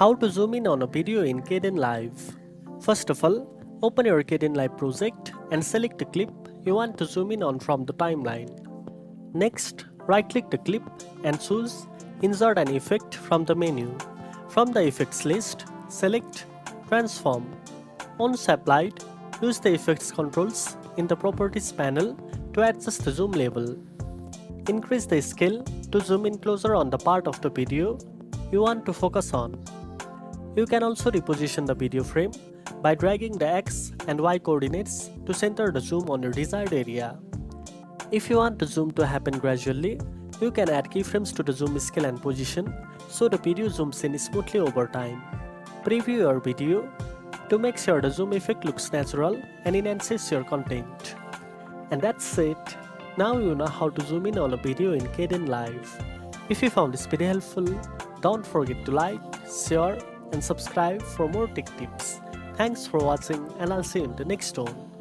How to zoom in on a video in Kdenlive. First of all, open your Kdenlive project and select the clip you want to zoom in on from the timeline. Next, right-click the clip and choose Insert an effect from the menu. From the effects list, select Transform. Once applied, use the effects controls in the Properties panel to adjust the zoom level. Increase the scale to zoom in closer on the part of the video you want to focus on. You can also reposition the video frame by dragging the X and Y coordinates to center the zoom on your desired area. If you want the zoom to happen gradually, you can add keyframes to the zoom scale and position so the video zooms in smoothly over time. Preview your video to make sure the zoom effect looks natural and enhances your content. And that's it. Now you know how to zoom in on a video in Kdenlive. If you found this video helpful, don't forget to like, share and subscribe for more tech tips. Thanks for watching and I'll see you in the next one.